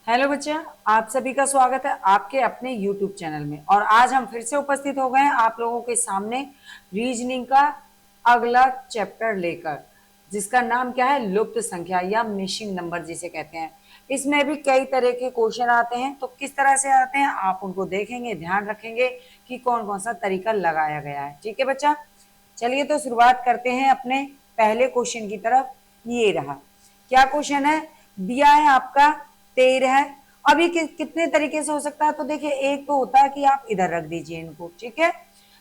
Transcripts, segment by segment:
Hello बच्चा, आप सभी का स्वागत है आपके अपने YouTube चैनल में। और आज हम फिर से उपस्थित हो गए हैं आप लोगों के सामने रीजनिंग का अगला चैप्टर लेकर, जिसका नाम क्या है, लुप्त संख्या या मिसिंग नंबर जिसे कहते हैं। इसमें भी कई तरह के क्वेश्चन आते हैं, तो किस तरह से आते हैं आप उनको देखेंगे, ध्यान रखेंगे कि कौन कौन सा तरीका लगाया गया है। ठीक है बच्चा, चलिए तो शुरुआत करते हैं अपने पहले क्वेश्चन की तरफ। ये रहा, क्या क्वेश्चन है, दिया है आपका 13 है। अभी कितने तरीके से हो सकता है, तो देखिए एक तो होता है कि आप इधर रख दीजिए इनको, ठीक है,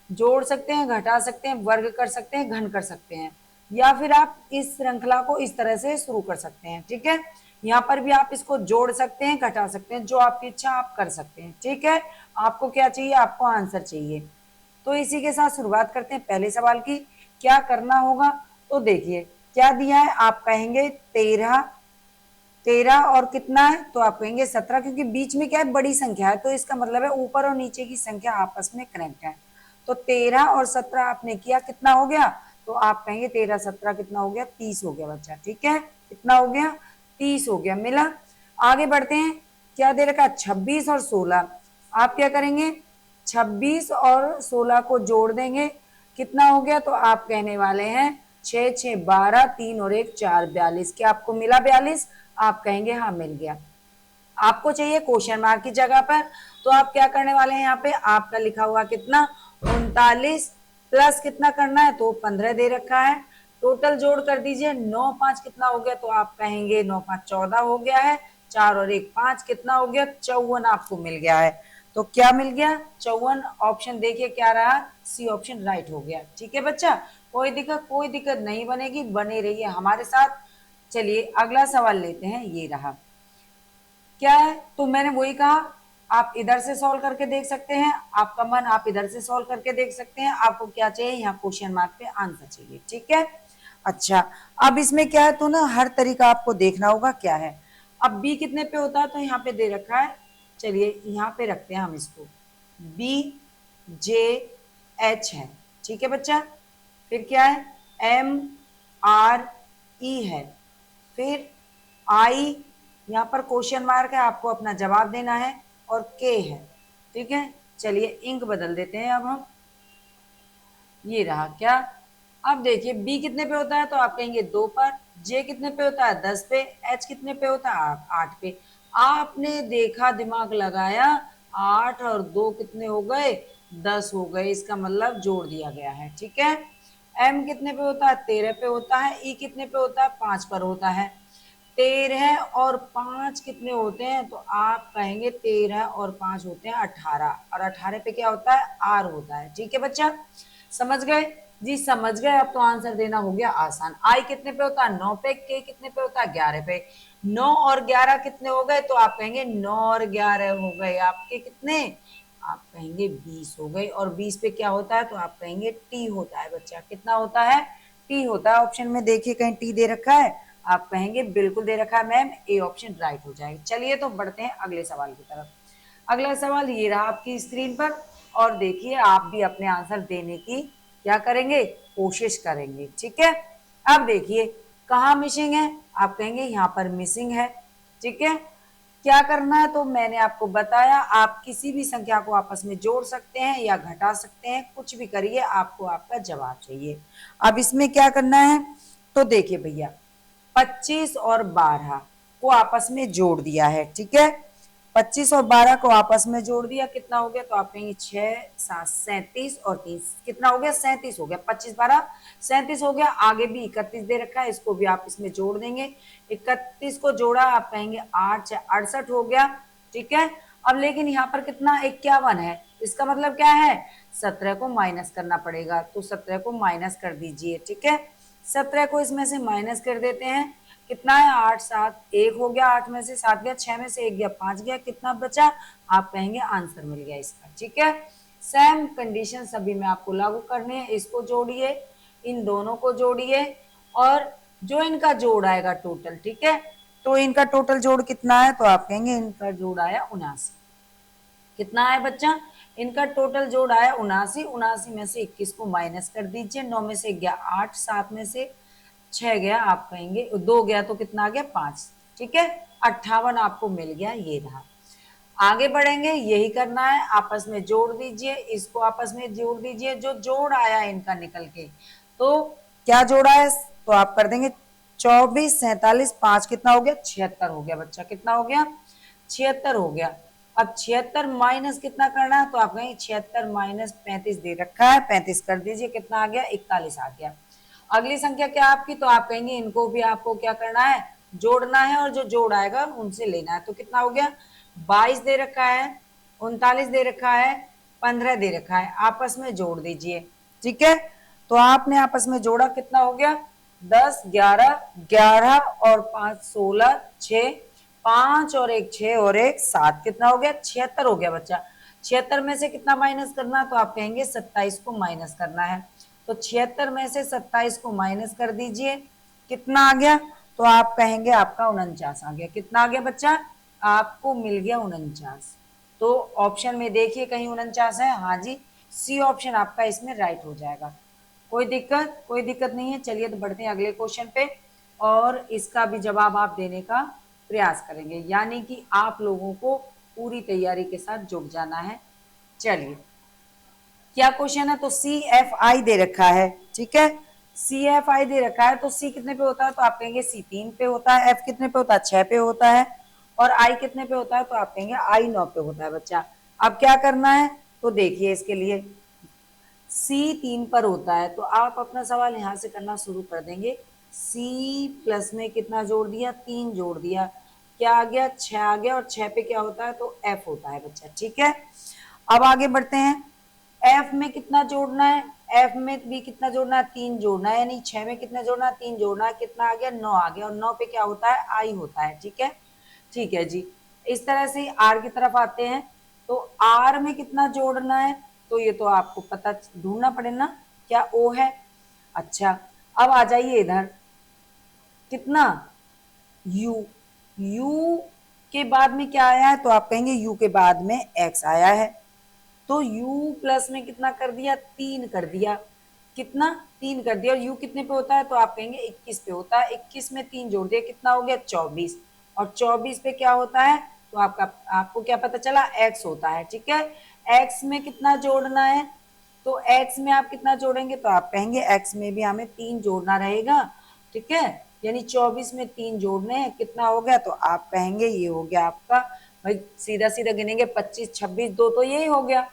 जोड़ सकते हैं, घटा सकते हैं, वर्ग कर सकते हैं, घन कर सकते हैं, या फिर आप इस श्रृंखला को इस तरह से शुरू कर सकते हैं। ठीक है, यहाँ पर भी आप इसको जोड़ सकते हैं, घटा सकते हैं, जो आपकी इच्छा आप कर सकते हैं। ठीक है, आपको क्या चाहिए, आपको आंसर चाहिए। तो इसी के साथ शुरुआत करते हैं पहले सवाल की। क्या करना होगा, तो देखिए क्या दिया है, आप कहेंगे 13, 13 और कितना है, तो आप कहेंगे 17, क्योंकि बीच में क्या है, बड़ी संख्या है, तो इसका मतलब है ऊपर और नीचे की संख्या आपस में कनेक्ट है। तो 13 और 17 आपने किया, कितना हो गया, तो आप कहेंगे 13 17 कितना हो गया, 30 हो गया बच्चा। ठीक है, कितना हो गया, 30 हो गया, मिला। आगे बढ़ते हैं, क्या दे रखा, 26 और 16। आप क्या करेंगे, 26 और 16 को जोड़ देंगे, कितना हो गया, तो आप कहने वाले हैं 6 6 12, 3 और 1 4, 42। क्या आपको मिला 42, आप कहेंगे हाँ मिल गया। आपको चाहिए क्वेश्चन मार्क की जगह पर, तो आप क्या करने वाले हैं, यहाँ पे आपका लिखा हुआ कितना, 39 प्लस कितना करना है, तो 15 दे रखा है। टोटल जोड़ कर दीजिए, 9 5 कितना हो गया, तो आप कहेंगे 9 5 14 हो गया है। 4 और 1 5 कितना हो गया, 54 आपको मिल गया है। तो क्या मिल गया, 54। ऑप्शन देखिए क्या रहा, सी ऑप्शन राइट हो गया। ठीक है बच्चा, कोई दिक्कत नहीं बनेगी, बने रहिए हमारे साथ। चलिए अगला सवाल लेते हैं, ये रहा, क्या है, तो मैंने वही कहा, आप इधर से सॉल्व करके देख सकते हैं, आपका मन आप इधर से सॉल्व करके देख सकते हैं। आपको क्या चाहिए, यहाँ क्वेश्चन मार्क पे आंसर चाहिए। ठीक है, अच्छा, अब इसमें क्या है, तो ना हर तरीका आपको देखना होगा क्या है। अब बी कितने पे होता है, तो यहाँ पे दे रखा है, चलिए यहाँ पे रखते हैं हम इसको, बी जे एच है। ठीक है बच्चा, फिर क्या है, एम आर ई है, फिर आई, यहाँ पर क्वेश्चन मार्क है, आपको अपना जवाब देना है, और के है। ठीक है, चलिए इंक बदल देते हैं अब हम। ये रहा क्या, अब देखिए बी कितने पे होता है, तो आप कहेंगे 2 पर, जे कितने पे होता है 10 पे, एच कितने पे होता है 8 पे। आपने देखा, दिमाग लगाया, 8 और 2 कितने हो गए, 10 हो गए, इसका मतलब जोड़ दिया गया है। ठीक है, एम कितने पे होता है 13 पे होता है, ई कितने पे होता है 5 पर होता है। 13 और 5 कितने होते हैं, तो आप कहेंगे 13 और 5 होते हैं 18, और 18 पे क्या होता है, आर होता है। ठीक है बच्चा, समझ गए जी, समझ गए। अब तो आंसर देना हो गया आसान। आई कितने पे होता है 9 पे, के कितने पे होता है 11 पे। 9 और 11 कितने हो गए, तो आप कहेंगे 9 और 11 हो गए आपके कितने, आप कहेंगे 20 हो गए। और 20 पे क्या होता है, तो आप कहेंगे टी होता है बच्चा। कितना होता है, टी होता है। ऑप्शन में देखिए कहीं टी दे रखा है, आप कहेंगे बिल्कुल दे रखा है मैम, ए ऑप्शन राइट हो जाएगा। चलिए तो बढ़ते हैं अगले सवाल की तरफ। अगला सवाल ये रहा आपकी स्क्रीन पर, और देखिए आप भी अपने आंसर देने की क्या करेंगे, कोशिश करेंगे। ठीक है, अब देखिए कहाँ मिसिंग है, आप कहेंगे यहाँ पर मिसिंग है। ठीक है, क्या करना है, तो मैंने आपको बताया, आप किसी भी संख्या को आपस में जोड़ सकते हैं या घटा सकते हैं, कुछ भी करिए, आपको आपका जवाब चाहिए। अब इसमें क्या करना है, तो देखिए भैया 25 और 12 को आपस में जोड़ दिया है। ठीक है, 25 और 12 को आपस में जोड़ दिया, कितना हो गया, तो आप कहेंगे 6 7 37 और 30 कितना हो गया, 37 हो गया। 25 12 37 हो गया। आगे भी 31 दे रखा है, इसको भी आप इसमें जोड़ देंगे। 31 को जोड़ा, आप कहेंगे 8 6 68 हो गया। ठीक है, अब लेकिन यहाँ पर कितना 51 है, इसका मतलब क्या है, 17 को माइनस करना पड़ेगा, तो 17 को माइनस कर दीजिए। ठीक है, 17 को इसमें से माइनस कर देते हैं, कितना है 8 7 1 हो गया, 8 में से 7 गया, 6 में से 1 गया, 5 गया, कितना बचा, आप कहेंगे आंसर मिल गया इसका। ठीक है, सेम कंडीशन सभी में आपको लागू करनी है। इसको जोड़िए, इन दोनों को जोड़िए, और जो इनका जोड़ आएगा टोटल, ठीक है, तो इनका टोटल जोड़ कितना है, तो आप कहेंगे इनका जोड़ आया 79। कितना है बच्चा, इनका टोटल जोड़ आया 79। 79 में से 21 को माइनस कर दीजिए, 9 में से गया 8, 7 में से 6 गया, आप कहेंगे 2 गया, तो कितना आ गया 5। ठीक है, 58 आपको मिल गया, ये रहा। आगे बढ़ेंगे, यही करना है, आपस में जोड़ दीजिए, इसको आपस में जोड़ दीजिए, जो जोड़ आया इनका निकल के, तो क्या जोड़ा है तो आप कर देंगे 24, 47, 5 कितना हो गया 76 हो गया बच्चा, कितना हो गया 76 हो गया। अब 76 माइनस कितना करना है तो आप कहेंगे 76 माइनस 35 दे रखा है, 35 कर दीजिए, कितना आ गया 41 आ गया। अगली संख्या क्या आपकी, तो आप कहेंगे इनको भी आपको क्या करना है जोड़ना है, और जो जोड़ आएगा उनसे लेना है, तो कितना हो गया 22 दे रखा है, 39 दे रखा है, 15 दे रखा है, आपस में जोड़ दीजिए। ठीक है, तो आपने आपस में जोड़ा, कितना हो गया 10, 11, 11 और 5 16, 6, 5 और 1 6 और 1 7, कितना हो गया 76 हो गया बच्चा। 76 में से कितना माइनस करना, तो आप कहेंगे 27 को माइनस करना है, तो 76 में से 27 को माइनस कर दीजिए, कितना आ गया, तो आप कहेंगे आपका 49 आ गया। कितना आ गया बच्चा, आपको मिल गया 49। तो ऑप्शन में देखिए कहीं 49 है, हाँ जी, सी ऑप्शन आपका इसमें राइट हो जाएगा। कोई दिक्कत, कोई दिक्कत नहीं है। चलिए तो बढ़ते हैं अगले क्वेश्चन पे, और इसका भी जवाब आप देने का प्रयास करेंगे, यानी कि आप लोगों को पूरी तैयारी के साथ जुट जाना है। चलिए, क्या क्वेश्चन है, तो सी एफ आई दे रखा है, ठीक है, सी एफ आई दे रखा है, तो सी कितने पे होता है, तो आप कहेंगे सी 3 पे होता है, एफ कितने पे होता है 6 पे होता है, और आई कितने पे होता है, तो आप कहेंगे आई 9 पे होता है बच्चा। अब क्या करना है, तो देखिए इसके लिए सी 3 पर होता है, तो आप अपना सवाल यहां से करना शुरू कर देंगे। सी प्लस में कितना जोड़ दिया, 3 जोड़ दिया, क्या आ गया 6 आ गया, और 6 पे क्या होता है, तो एफ होता है बच्चा। ठीक है, अब आगे बढ़ते हैं, एफ में कितना जोड़ना है, एफ में भी कितना जोड़ना है 3 जोड़ना है, यानी 6 में कितना जोड़ना है 3 जोड़ना है, कितना आ गया 9 आ गया, और 9 पे क्या होता है आई होता है। ठीक है, ठीक है जी। इस तरह से आर की तरफ आते हैं, तो आर में कितना जोड़ना है, तो ये तो आपको पता ढूंढना पड़ेगा ना, क्या ओ है। अच्छा, अब आ जाइए इधर, कितना यू, यू के बाद में क्या आया है, तो आप कहेंगे यू के बाद में एक्स आया है, तो u प्लस में कितना कर दिया 3 कर दिया, कितना 3 कर दिया, और u कितने पे होता है, तो आप कहेंगे 21 पे होता है, 21 में 3 जोड़ दिया, कितना हो गया 24, और 24 पे क्या होता है, तो आपको क्या पता चला x होता है। ठीक है, x में कितना जोड़ना है, तो x में आप कितना जोड़ेंगे, तो आप कहेंगे x में भी हमें 3 जोड़ना रहेगा। ठीक है, यानी 24 में 3 जोड़ने हैं, कितना हो गया, तो आप कहेंगे ये हो गया आपका, भाई सीधा सीधा गिनेंगे 25, 26, 2 तो यही हो गया।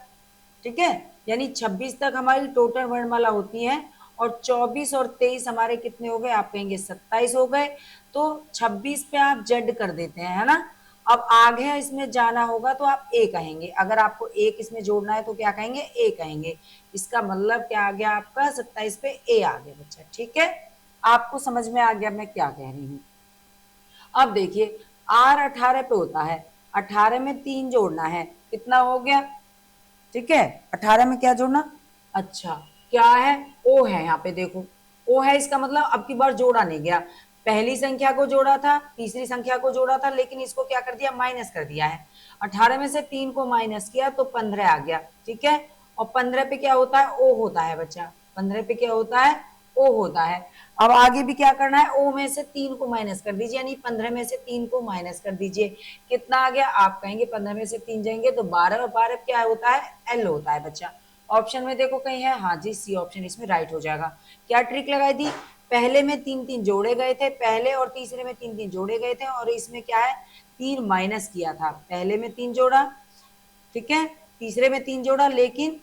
ठीक है, यानी 26 तक हमारी टोटल वर्णमाला होती है, और 24 और 23 हमारे कितने हो गए, आप कहेंगे 27 हो गए, तो 26 पे आप जेड कर देते हैं, है ना। अब आगे इसमें जाना होगा तो आप ए कहेंगे, अगर आपको एक इसमें जोड़ना है तो क्या कहेंगे ए कहेंगे, इसका मतलब क्या आ गया आपका 27 पे ए आ गया बच्चा। ठीक है, आपको समझ में आ गया मैं क्या कह रही हूँ। अब देखिए आर 18 पे होता है, 18 में 3 जोड़ना है, कितना हो गया, ठीक है 18 में क्या जोड़ना, अच्छा क्या है ओ है, यहाँ पे देखो ओ है, इसका मतलब अब की बार जोड़ा नहीं गया, पहली संख्या को जोड़ा था, तीसरी संख्या को जोड़ा था, लेकिन इसको क्या कर दिया माइनस कर दिया है, 18 में से 3 को माइनस किया तो 15 आ गया। ठीक है, और 15 पे क्या होता है ओ होता है बच्चा, 15 पे क्या होता है ओ होता है। अब आगे भी क्या करना है, ओ में से 3 को माइनस कर दीजिए, यानी 15 में से 3 को माइनस कर दीजिए, कितना आ गया, आप कहेंगे 15 में से 3 जाएंगे तो 12, और 12 क्या होता है एल होता है बच्चा। ऑप्शन में देखो कहीं है, हाँ जी सी ऑप्शन इसमें राइट हो जाएगा। क्या ट्रिक लगाई थी, पहले में 3 3 जोड़े गए थे, पहले और तीसरे में 3 3 जोड़े गए थे, और इसमें क्या है 3 माइनस किया था, पहले में 3 जोड़ा, ठीक है, तीसरे में 3 जोड़ा, लेकिन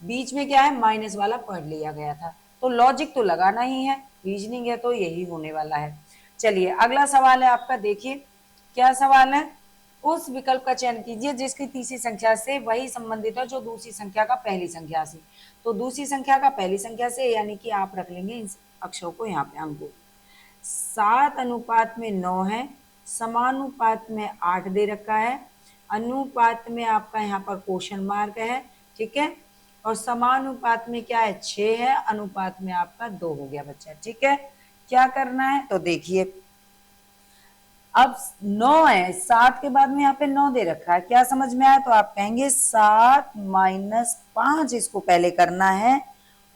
बीच में क्या है माइनस वाला पॉइंट लिया गया था। तो लॉजिक तो लगाना ही है, रीजनिंग है तो यही होने वाला है। चलिए अगला सवाल है आपका, देखिए क्या सवाल है, उस विकल्प का चयन कीजिए जिसकी तीसरी संख्या से वही संबंधित है जो दूसरी संख्या का पहली संख्या से। तो दूसरी संख्या का पहली संख्या से, यानी कि आप रख लेंगे इन अक्षरों को यहाँ पे, अंकों 7 अनुपात में 9 है, समानुपात में 8 दे रखा है, अनुपात में आपका यहाँ पर क्वेश्चन मार्क है, ठीक है, और समानुपात में क्या है 6 है, अनुपात में आपका 2 हो गया बच्चा। ठीक है, क्या करना है, तो देखिए अब 9 है, 7 के बाद में यहाँ पे 9 दे रखा है, क्या समझ में आया, तो आप कहेंगे 7 माइनस 5 इसको पहले करना है,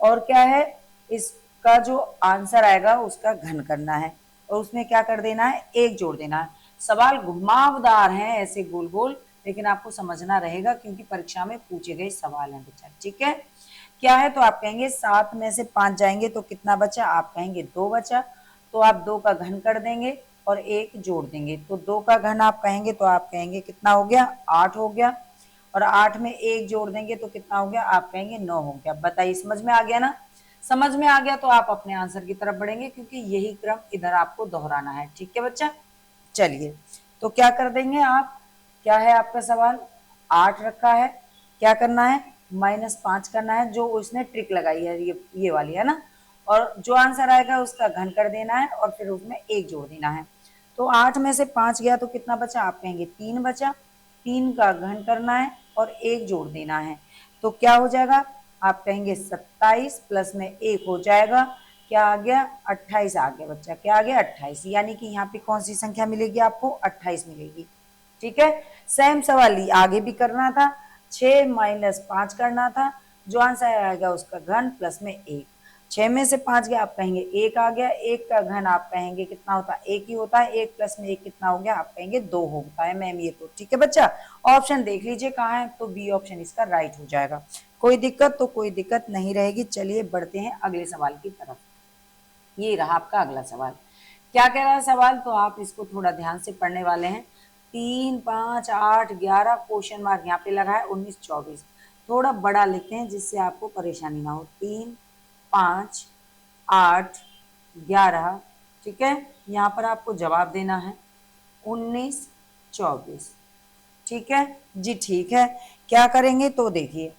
और क्या है इसका जो आंसर आएगा उसका घन करना है, और उसमें क्या कर देना है 1 जोड़ देना है। सवाल घुमावदार हैं ऐसे गोल गोल, लेकिन आपको समझना रहेगा क्योंकि परीक्षा में पूछे गए सवाल हैं बच्चा। ठीक है, क्या है तो आप कहेंगे 7 में से 5 जाएंगे तो कितना बचा, आप कहेंगे 2 बचा, तो आप 2 का घन कर देंगे और 1 जोड़ देंगे, तो 2 का घन आप कहेंगे तो आप कहेंगे कितना हो गया, 8 हो गया, और 8 में 1 जोड़ देंगे तो कितना हो गया, आप कहेंगे 9 हो गया। बताइए समझ में आ गया ना? समझ में आ गया तो आप अपने आंसर की तरफ बढ़ेंगे क्योंकि यही क्रम इधर आपको दोहराना है। ठीक है बच्चा, चलिए तो क्या कर देंगे आप, क्या है आपका सवाल, 8 रखा है, क्या करना है, -5 करना है, जो उसने ट्रिक लगाई है ये वाली है ना, और जो आंसर आएगा उसका घन कर देना है और फिर उसमें 1 जोड़ देना है। तो 8 में से 5 गया तो कितना बचा, आप कहेंगे 3 बचा, 3 का घन करना है और 1 जोड़ देना है, तो क्या हो जाएगा, आप कहेंगे 27 प्लस में 1 हो जाएगा, क्या आ गया, 28 आ गया बच्चा, क्या आ गया, 28, यानी कि यहाँ पे कौन सी संख्या मिलेगी आपको, 28 मिलेगी। ठीक है, सेम सवाल आगे भी करना था, 6 माइनस 5 करना था, जो आंसर आएगा उसका घन प्लस में 1, 6 में से 5 गया आप कहेंगे 1 आ गया, 1 का घन आप कहेंगे कितना होता है, 1 ही होता है, 1 प्लस में 1 कितना हो गया, आप कहेंगे 2 होता है मैम ये तो। ठीक है बच्चा, ऑप्शन देख लीजिए कहाँ है, तो बी ऑप्शन इसका राइट हो जाएगा। कोई दिक्कत तो कोई दिक्कत नहीं रहेगी। चलिए बढ़ते हैं अगले सवाल की तरफ। ये रहा आपका अगला सवाल, क्या कह रहा है सवाल, तो आप इसको थोड़ा ध्यान से पढ़ने वाले हैं। 3, 5, 8, 11 क्वेश्चन मार्क यहाँ पे लगा है, 19, 24, थोड़ा बड़ा लिखते हैं जिससे आपको परेशानी ना हो। 3, 5, 8, 11, ठीक है, यहाँ पर आपको जवाब देना है 19, 24। ठीक है जी, ठीक है, क्या करेंगे तो देखिए,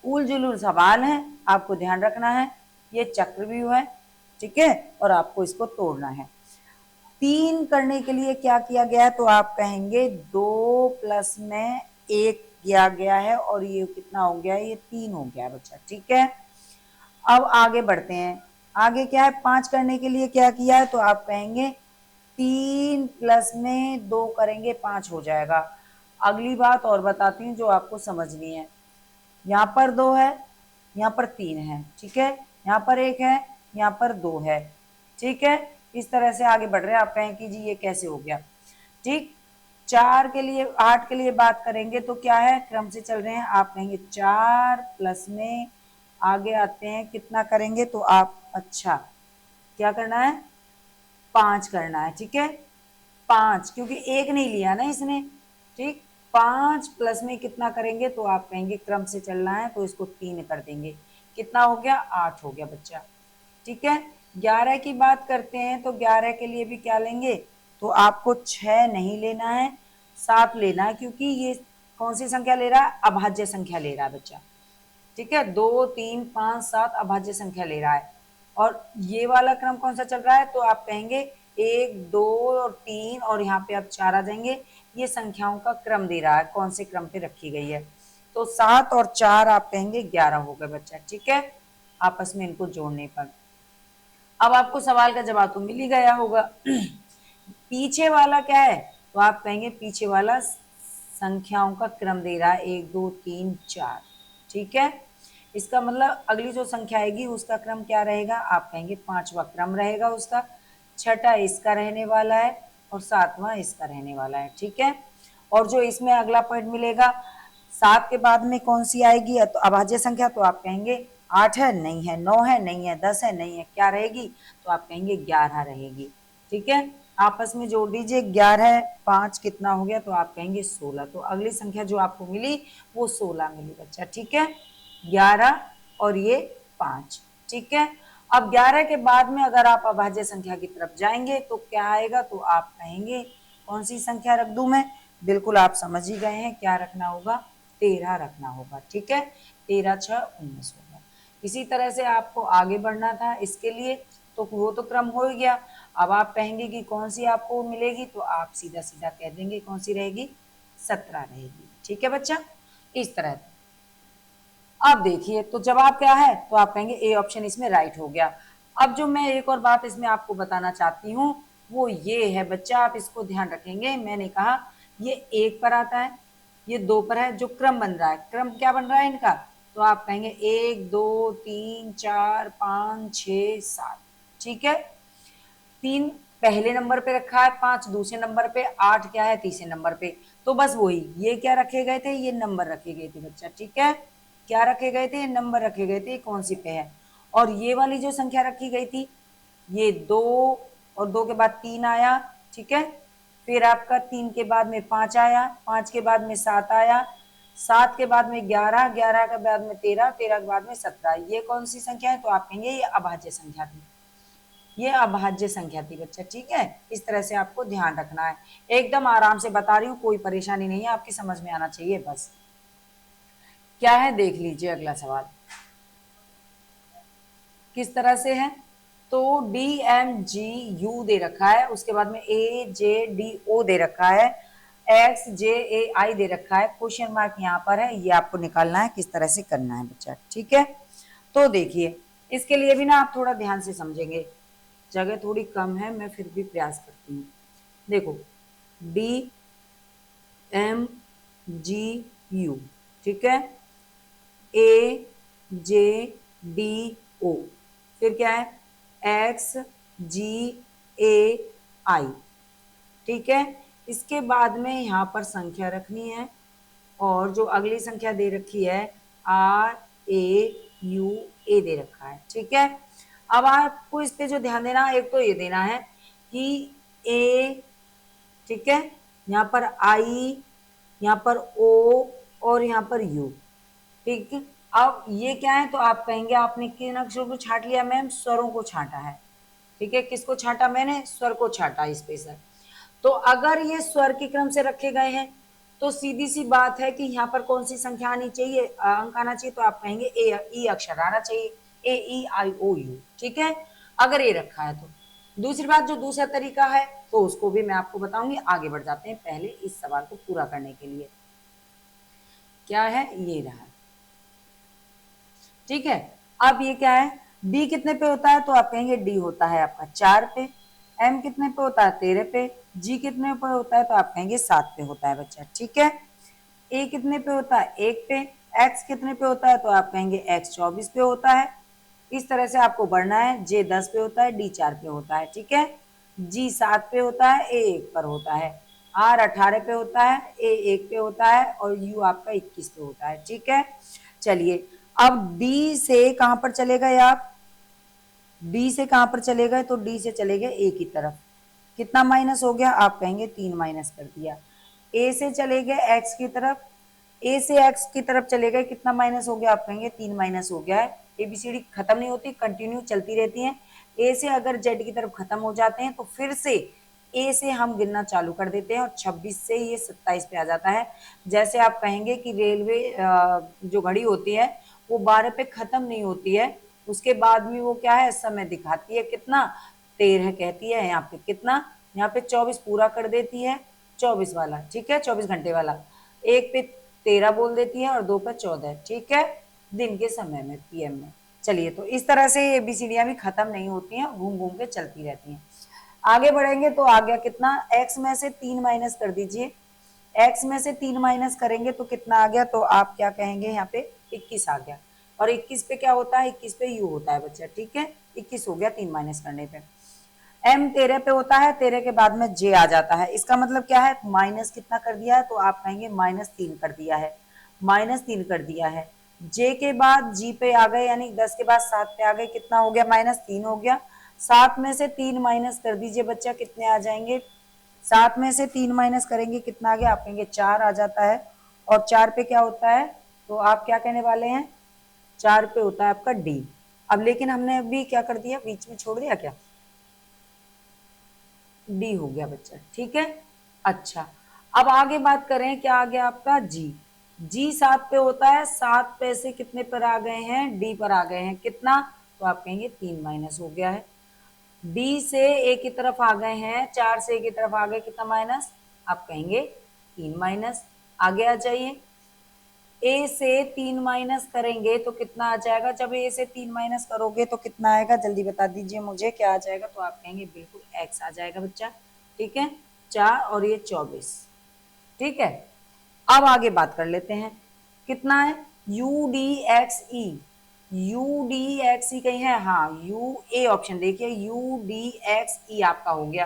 उल जुलूल सवाल है, आपको ध्यान रखना है, ये चक्रव्यूह है, ठीक है, और आपको इसको तोड़ना है। 3 करने के लिए क्या किया गया है, तो आप कहेंगे 2 प्लस में 1 किया गया है और ये कितना हो गया है, ये 3 हो गया है बच्चा। ठीक है, अब आगे बढ़ते हैं, आगे क्या है, 5 करने के लिए क्या किया है, तो आप कहेंगे 3 प्लस में 2 करेंगे 5 हो जाएगा। अगली बात और बताती हूँ जो आपको समझनी है, यहाँ पर 2 है, यहाँ पर 3 है, ठीक है, यहाँ पर 1 है, यहाँ पर 2 है, ठीक है, इस तरह से आगे बढ़ रहे हैं। आप कहें कि जी ये कैसे हो गया, ठीक। 4 के लिए, 8 के लिए बात करेंगे तो क्या है, क्रम से चल रहे हैं, आप कहेंगे 4 प्लस में आगे आते हैं कितना करेंगे, तो आप अच्छा क्या करना है, 5 करना है, ठीक है, 5 क्योंकि 1 नहीं लिया ना इसने, ठीक, 5 प्लस में कितना करेंगे, तो आप कहेंगे क्रम से चलना है तो इसको 3 कर देंगे, कितना हो गया, 8 हो गया बच्चा। ठीक है, 11 की बात करते हैं तो 11 के लिए भी क्या लेंगे, तो आपको 6 नहीं लेना है, 7 लेना है, क्योंकि ये कौन सी संख्या ले रहा है, अभाज्य संख्या ले रहा है बच्चा। ठीक है, 2, 3, 5, 7 अभाज्य संख्या ले रहा है, और ये वाला क्रम कौन सा चल रहा है, तो आप कहेंगे 1, 2 और 3 और यहाँ पे आप 4 आ जाएंगे, ये संख्याओं का क्रम दे रहा है, कौन से क्रम पे रखी गई है, तो 7 और 4 आप कहेंगे 11 हो गए बच्चा। ठीक है, आपस में इनको जोड़ने पर अब आपको सवाल का जवाब तो मिल ही गया होगा। पीछे वाला क्या है, तो आप कहेंगे पीछे वाला संख्याओं का क्रम दे रहा है, 1, 2, 3, 4, ठीक है, इसका मतलब अगली जो संख्या आएगी उसका क्रम क्या रहेगा, आप कहेंगे 5वां क्रम रहेगा उसका, 6ठा इसका रहने वाला है और 7वां इसका रहने वाला है। ठीक है, और जो इसमें अगला पॉइंट मिलेगा, 7 के बाद में कौन सी आएगी, तो अभाज्य संख्या, तो आप कहेंगे 8 है, नहीं है, 9 है, नहीं है, 10 है, नहीं है, क्या रहेगी, तो आप कहेंगे 11 रहेगी। ठीक है, आपस में जोड़ दीजिए, 11 5 कितना हो गया, तो आप कहेंगे 16, तो अगली संख्या जो आपको मिली वो 16 मिली बच्चा। ठीक है, 11 और ये 5। ठीक है, अब 11 के बाद में अगर आप अभाज्य संख्या की तरफ जाएंगे तो क्या आएगा, तो आप कहेंगे कौन सी संख्या रख दूं मैं, बिल्कुल आप समझ ही गए हैं, क्या रखना होगा, 13 रखना होगा। ठीक है, 13 6 19 होगा। इसी तरह से आपको आगे बढ़ना था, इसके लिए तो वो तो क्रम हो गया, अब आप कहेंगे कि कौन सी आपको मिलेगी, तो आप सीधा सीधा कह देंगे कौन सी रहेगी, 17 रहेगी। ठीक है बच्चा, इस तरह से अब देखिए तो जवाब क्या है, तो आप कहेंगे ए ऑप्शन इसमें राइट हो गया। अब जो मैं एक और बात इसमें आपको बताना चाहती हूँ वो ये है बच्चा, आप इसको ध्यान रखेंगे, मैंने कहा ये 1 पर आता है, ये 2 पर है, जो क्रम बन रहा है, क्रम क्या बन रहा है इनका, तो आप कहेंगे 1, 2, 3, 4, 5, 6, 7। ठीक है, 3 पहले नंबर पे रखा है, 5 दूसरे नंबर पे, 8 क्या है तीसरे नंबर पे। तो बस वही ये क्या रखे गए थे, ये नंबर रखे गए थे बच्चा, ठीक है। क्या रखे गए थे, नंबर रखे गए थे, कौन सी पे है। और ये वाली जो संख्या रखी गई थी, ये 2, और 2 के बाद 3 आया, ठीक है। फिर आपका 3 के बाद में 5 आया, 5 के बाद में 7 आया, 7 के बाद में 11, 11 के बाद में 13, 13 के बाद में 17। ये कौन सी संख्या है, तो आप कहेंगे ये अभाज्य संख्या थी, ये अभाज्य संख्या थी बच्चा, ठीक है। इस तरह से आपको ध्यान रखना है, एकदम आराम से बता रही हूँ, कोई परेशानी नहीं है, आपकी समझ में आना चाहिए बस। क्या है देख लीजिए अगला सवाल किस तरह से है। तो डी एम जी यू दे रखा है, उसके बाद में ए जे डी ओ दे रखा है, एक्स जे ए आई दे रखा है, क्वेश्चन मार्क यहाँ पर है, ये आपको निकालना है किस तरह से करना है बच्चा, ठीक है। तो देखिए इसके लिए भी ना आप थोड़ा ध्यान से समझेंगे, जगह थोड़ी कम है, मैं फिर भी प्रयास करती हूँ। देखो डी एम जी यू, ठीक है, ए जे डी ओ, फिर क्या है एक्स जी ए आई, ठीक है। इसके बाद में यहाँ पर संख्या रखनी है, और जो अगली संख्या दे रखी है आर ए यू ए दे रखा है, ठीक है। अब आपको इस पे जो ध्यान देना है, एक तो ये देना है कि ए, ठीक है, यहाँ पर आई, यहाँ पर ओ, और यहाँ पर यू, ठीक है। अब ये क्या है, तो आप कहेंगे आपने किन अक्षरों को छांट लिया मैम, स्वरों को छांटा है, ठीक है। किसको छांटा मैंने, स्वर को छांटा स्पेशल। तो अगर ये स्वर के क्रम से रखे गए हैं तो सीधी सी बात है कि यहाँ पर कौन सी संख्या आनी चाहिए, अंक आना चाहिए, तो आप कहेंगे ए ई अक्षर आना चाहिए, ए ई आई ओ यू, ठीक है, अगर ये रखा है तो। दूसरी बात जो दूसरा तरीका है तो उसको भी मैं आपको बताऊंगी, आगे बढ़ जाते हैं पहले इस सवाल को पूरा करने के लिए। क्या है, ये रहा, ठीक है। अब ये क्या है, डी कितने पे होता है, तो आप कहेंगे डी होता है आपका 4 पे, एम कितने पे होता है 13 पे, जी कितने पे होता है, तो आप कहेंगे 7 पे होता है बच्चा, ठीक है। ए कितने पे होता है 1 पे, एक्स कितने पे होता है, तो आप कहेंगे एक्स 24 पे होता है। इस तरह से आपको बढ़ना है, जे 10 पे होता है, डी 4 पे होता है, ठीक है, जी 7 पे होता है, ए 1 पर होता है, आर 18 पे होता है, ए 1 पे होता है, और यू आपका 21 पे होता है, ठीक है। चलिए अब डी से कहां पर चले गए आप, डी से कहां पर चले गए, तो डी से चले गए ए की तरफ, कितना माइनस हो गया, आप कहेंगे 3 माइनस कर दिया। ए से चले गए एक्स की तरफ, ए से एक्स की तरफ चले गए, कितना माइनस हो गया, आप कहेंगे 3 माइनस हो गया है। एबीसीडी खत्म नहीं होती, कंटिन्यू चलती रहती है। ए से अगर जेड की तरफ खत्म हो जाते हैं तो फिर से ए से हम गिनना चालू कर देते हैं, और 26 से ये 27 पे आ जाता है। जैसे आप कहेंगे कि रेलवे जो घड़ी होती है वो 12 पे खत्म नहीं होती है, उसके बाद में वो क्या है समय दिखाती है कितना, 13 कहती है, यहाँ पे कितना, यहाँ पे 24 पूरा कर देती है, 24 वाला, ठीक है, 24 घंटे वाला, एक पे 13 बोल देती है, और 2 पे 14, ठीक है, दिन के समय में पीएम में। चलिए तो इस तरह से एबीसीडियां भी खत्म नहीं होती हैं, घूम घूम के चलती रहती हैं। आगे बढ़ेंगे तो आ गया कितना, एक्स में से 3 माइनस कर दीजिए, एक्स में से 3 माइनस करेंगे तो कितना आ गया, तो आप क्या कहेंगे यहाँ पे 21 आ गया, और 21 पे क्या होता है, 21 पे यू होता है बच्चा, ठीक है, 21 हो गया 3 माइनस करने पे। एम 13 पे होता है, 13 के बाद में जे आ जाता है, इसका मतलब क्या है, माइनस कितना कर दिया है, तो आप कहेंगे -3 कर दिया है, -3 कर दिया है। जे के बाद जी पे आ गए, यानी 10 के बाद 7 पे आ गए, कितना हो गया, -3 हो गया। 7 में से 3 माइनस कर दीजिए बच्चा, कितने आ जाएंगे, 7 में से 3 माइनस करेंगे कितना आ गया, आप कहेंगे 4 आ जाता है। और 4 पे क्या होता है, तो आप क्या कहने वाले हैं, 4 पे होता है आपका डी। अब लेकिन हमने अभी क्या कर दिया, बीच में छोड़ दिया क्या, डी हो गया बच्चा, ठीक है। अच्छा अब आगे बात करें, क्या आ गया आपका जी, जी 7 पे होता है, 7 पे से कितने पर आ गए हैं, डी पर आ गए हैं, कितना, तो आप कहेंगे 3 माइनस हो गया है। डी से ए की तरफ आ गए हैं, 4 से ए की तरफ आ गए, कितना माइनस, आप कहेंगे 3 माइनस। आगे आ जाइए, ए से 3 माइनस करेंगे तो कितना आ जाएगा, जब ए से 3 माइनस करोगे तो कितना आएगा, जल्दी बता दीजिए मुझे क्या आ जाएगा, तो आप कहेंगे बिल्कुल एक्स आ जाएगा बच्चा, ठीक है, 4 और ये 24, ठीक है। अब आगे बात कर लेते हैं, कितना है, यू डी एक्स ई, यू डी एक्स ई कहीं है, हाँ यू ए ऑप्शन देखिए, यू डी एक्स ई आपका हो गया।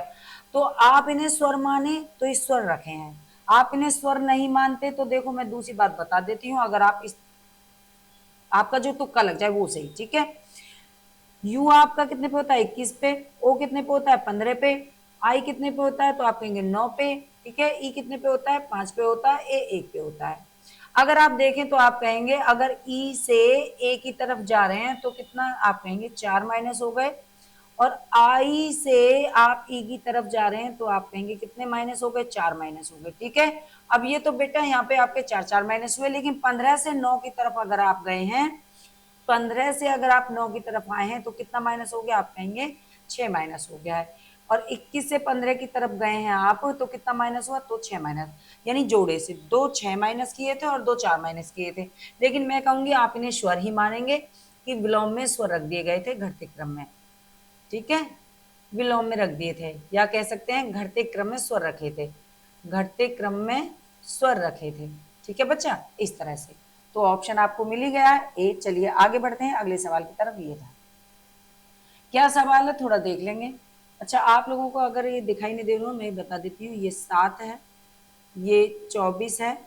तो आप इन्हें स्वर माने तो इस स्वर रखे हैं, आप इन्हें स्वर नहीं मानते तो देखो मैं दूसरी बात बता देती हूँ, अगर आप इस आपका जो तुक्का लग जाए वो सही, ठीक है। यू आपका कितने पे होता है 21 पे, ओ कितने पे होता है 15 पे, आई कितने पे होता है तो आप कहेंगे 9 पे, ठीक है। ई कितने पे होता है 5 पे होता है, ए 1 पे होता है। अगर आप देखें तो आप कहेंगे अगर ई से ए की तरफ जा रहे हैं तो कितना, आप कहेंगे 4 माइनस हो गए, और आई से आप ई की तरफ जा रहे हैं तो आप कहेंगे कितने माइनस हो गए, 4 माइनस हो गए, ठीक है। अब ये तो बेटा यहाँ पे आपके 4 माइनस हुए, लेकिन 15 से 9 की तरफ अगर आप गए हैं, 15 से अगर आप 9 की तरफ आए हैं तो कितना माइनस हो गया, आप कहेंगे 6 माइनस हो गया है। और 21 से 15 की तरफ गए हैं आप तो कितना माइनस हुआ, तो 6 माइनस, यानी जोड़े से 2 6 माइनस किए थे और 2 4 माइनस किए थे। लेकिन मैं कहूंगी आप इन्हें स्वर ही मानेंगे कि विलोम में स्वर रख दिए गए थे घटते क्रम में, ठीक है। विलोम में रख दिए थे, या कह सकते हैं घटते क्रम में स्वर रखे थे, घटते क्रम में स्वर रखे थे, ठीक है बच्चा, इस तरह से। तो ऑप्शन आपको मिल ही गया है ए। चलिए आगे बढ़ते हैं अगले सवाल की तरफ। ये था, क्या सवाल है थोड़ा देख लेंगे। अच्छा आप लोगों को अगर ये दिखाई नहीं दे रहा मैं बता देती हूँ, ये 7 है, ये 24 है,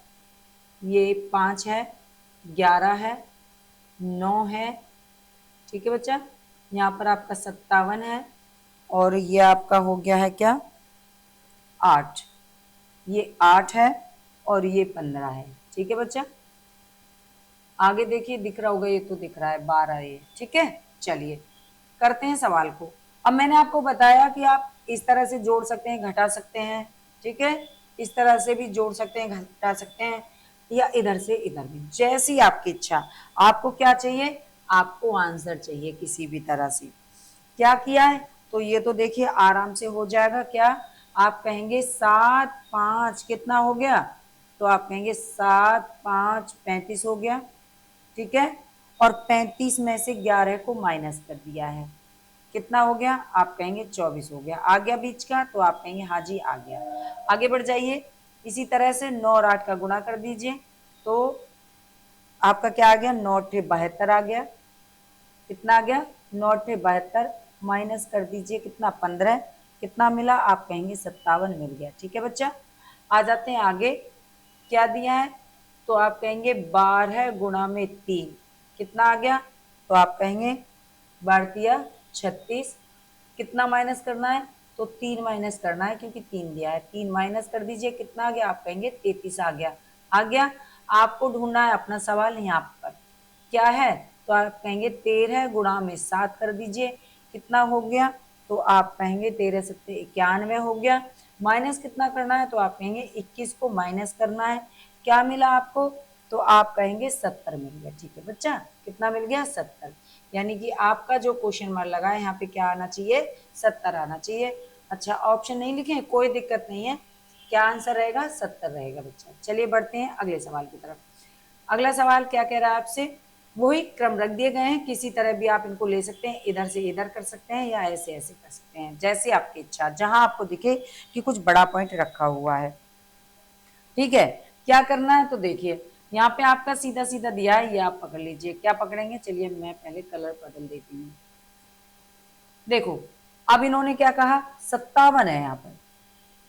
ये 5 है, 11 है, 9 है, ठीक है बच्चा। यहाँ पर आपका 57 है, और ये आपका हो गया है क्या 8, ये 8 है, और ये 15 है, ठीक है बच्चा। आगे देखिए दिख रहा होगा, ये तो दिख रहा है 12 ये, ठीक है। चलिए करते हैं सवाल को। अब मैंने आपको बताया कि आप इस तरह से जोड़ सकते हैं, घटा सकते हैं, ठीक है। इस तरह से भी जोड़ सकते हैं, घटा सकते हैं, या इधर से इधर भी, जैसी आपकी इच्छा। आपको क्या चाहिए, आपको आंसर चाहिए किसी भी तरह से। क्या किया है तो ये तो देखिए आराम से हो जाएगा। क्या आप कहेंगे 7 5 कितना हो गया, तो आप कहेंगे 7 5 35 हो गया, ठीक है। और 35 में से 11 को माइनस कर दिया है, कितना हो गया, आप कहेंगे 24 हो गया। आ गया बीच का तो आप कहेंगे हाँ जी आ गया। आगे बढ़ जाइए, इसी तरह से 9 और 8 का गुणा कर दीजिए, तो आपका क्या आ गया 9 8 72 आ गया, कितना आ गया 9 8 72, माइनस कर दीजिए कितना 15, कितना मिला, आप कहेंगे 57 मिल गया, ठीक है बच्चा। आ जाते हैं आगे, क्या दिया है तो आप कहेंगे 12 गुणा में 3, कितना आ गया, तो आप कहेंगे 12 36, कितना माइनस करना है, तो 3 माइनस करना है क्योंकि 3 दिया है, 3 माइनस कर दीजिए, कितना आ गया, आप कहेंगे 33 आ गया। आ गया, आपको ढूंढना है अपना सवाल यहाँ पर क्या है, तो आप कहेंगे 13 गुणा में 7 कर दीजिए, कितना हो गया, तो आप कहेंगे 13 7 91 हो गया। माइनस कितना करना है, तो आप कहेंगे 21 को माइनस करना है, क्या मिला आपको, तो आप कहेंगे 70 मिल गया, ठीक है बच्चा। कितना मिल गया 70, यानी कि आपका जो क्वेश्चन मार्क लगा है यहाँ पे क्या आना चाहिए, 70 आना चाहिए। अच्छा ऑप्शन नहीं लिखे कोई दिक्कत नहीं है, क्या आंसर रहेगा 70 रहेगा बच्चा। चलिए बढ़ते हैं अगले सवाल की तरफ। अगला सवाल क्या कह रहा है आपसे, वही क्रम रख दिए गए हैं, किसी तरह भी आप इनको ले सकते हैं, इधर से इधर कर सकते हैं या ऐसे ऐसे कर सकते हैं, जैसे आपकी इच्छा, जहां आपको दिखे कि कुछ बड़ा पॉइंट रखा हुआ है, ठीक है। क्या करना है तो देखिए यहाँ पे आपका सीधा सीधा दिया है, ये आप पकड़ लीजिए, क्या पकड़ेंगे, चलिए मैं पहले कलर बदल देती हूँ। देखो अब इन्होंने क्या कहा 57 है यहाँ पर,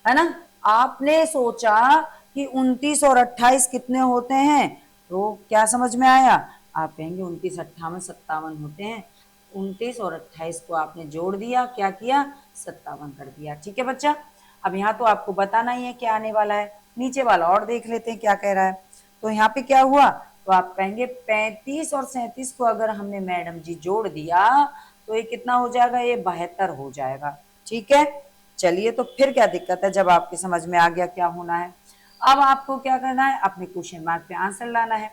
है ना। आपने सोचा कि 29 और 28 कितने होते हैं, तो क्या समझ में आया, आप कहेंगे 29 58 57 होते हैं, 29 और 28 को आपने जोड़ दिया, क्या किया 57 कर दिया, ठीक है बच्चा। अब यहाँ तो आपको बताना ही है क्या आने वाला है, नीचे वाला और देख लेते हैं क्या कह रहा है। तो यहाँ पे क्या हुआ, तो आप कहेंगे 35 और 37 को अगर हमने मैडम जी जोड़ दिया तो ये कितना हो जाएगा, ये 72 हो जाएगा, ठीक है। चलिए तो फिर क्या दिक्कत है, जब आपके समझ में आ गया क्या होना है। अब आपको क्या करना है, अपने क्वेश्चन मार्क पे आंसर लाना है।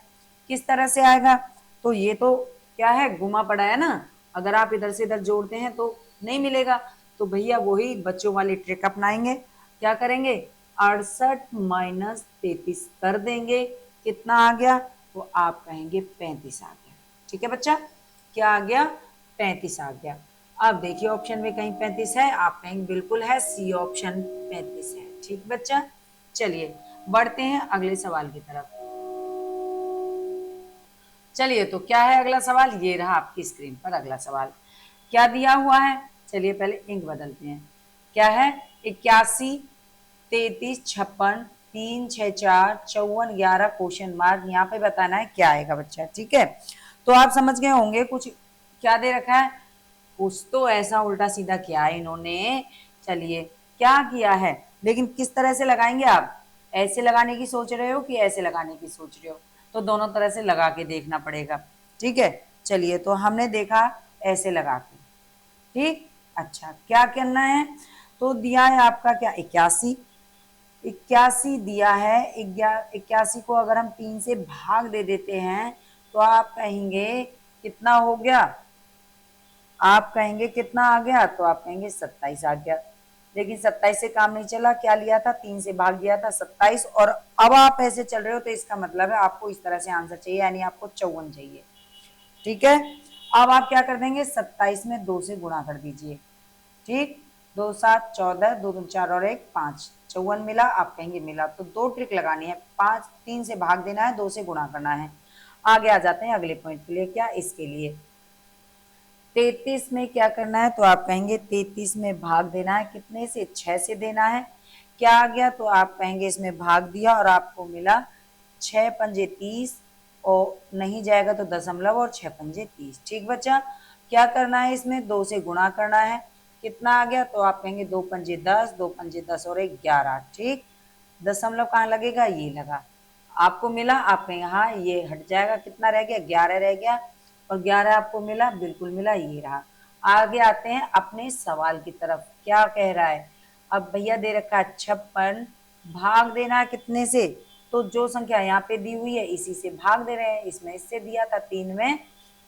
किस तरह से आएगा, तो ये तो क्या है घुमा पड़ा है ना, अगर आप इधर से इधर जोड़ते हैं तो नहीं मिलेगा, तो भैया वही बच्चों वाली ट्रिक अपनाएंगे। क्या करेंगे 68 माइनस 33 कर देंगे, कितना आ गया, तो आप कहेंगे 35 आ गया, ठीक है बच्चा। क्या आ गया 35 आ गया। अब देखिए ऑप्शन में कहीं 35 है, आप कहेंगे बिल्कुल है, सी ऑप्शन 35 है, ठीक बच्चा। चलिए बढ़ते हैं अगले सवाल की तरफ। चलिए, तो क्या है अगला सवाल, ये रहा आपकी स्क्रीन पर अगला सवाल। क्या दिया हुआ है, चलिए पहले इंक बदलते हैं। क्या है, 81, 33, 56, 3, 6, 4, 54, 11 क्वेश्चन मार्क। यहाँ पे बताना है क्या आएगा बच्चा, ठीक है। तो आप समझ गए होंगे कुछ क्या दे रखा है, कुछ तो ऐसा उल्टा सीधा किया है इन्होंने। चलिए, क्या किया है, लेकिन किस तरह से लगाएंगे आप, ऐसे लगाने की सोच रहे हो कि ऐसे लगाने की सोच रहे हो, तो दोनों तरह से लगा के देखना पड़ेगा, ठीक है। चलिए, तो हमने देखा ऐसे लगा के, ठीक। अच्छा, क्या करना है, तो दिया है आपका क्या, 81, 81 दिया है। 81 को अगर हम 3 से भाग दे देते हैं तो आप कहेंगे कितना हो गया, आप कहेंगे कितना आ गया, तो आप कहेंगे 27 आ गया। लेकिन 27 से काम नहीं चला, क्या लिया था, 3 से भाग दिया था 27, और अब आप ऐसे चल रहे हो तो इसका मतलब है आपको इस तरह से आंसर चाहिए, यानी आपको 54 चाहिए, ठीक है। अब आप क्या कर देंगे, 27 में 2 से गुणा कर दीजिए, ठीक। 2 7 14, 2 2 4 और 1 5, 54 मिला, आप कहेंगे मिला। तो दो ट्रिक लगानी है, 5 3 से भाग देना है, 2 से गुणा करना है। आगे आ जाते हैं अगले पॉइंट के लिए, क्या, इसके लिए 33 में क्या करना है, तो आप कहेंगे 33 में भाग देना है, कितने से, 6 से देना है। क्या आ गया, तो आप कहेंगे इसमें भाग दिया और आपको मिला 6 पंजे 30, और नहीं जाएगा तो दशमलव और 6 पंजे 30, ठीक बच्चा। क्या करना है, इसमें 2 से गुणा करना है, कितना आ गया, तो आप कहेंगे 2 पंजे 10, 2 पंजे 10 और 1 11, ठीक। दशमलव कहाँ लगेगा, ये लगा, आपको मिला, आप कहेंगे हाँ ये हट जाएगा, कितना रह गया, 11 रह गया, और 11 आपको मिला, बिल्कुल मिला, ये रहा। आगे आते हैं अपने सवाल की तरफ, क्या कह रहा है। अब भैया दे रखा है 56, भाग देना है कितने से, तो जो संख्या यहाँ पे दी हुई है इसी से भाग दे रहे हैं। इसमें इससे दिया था, 3 में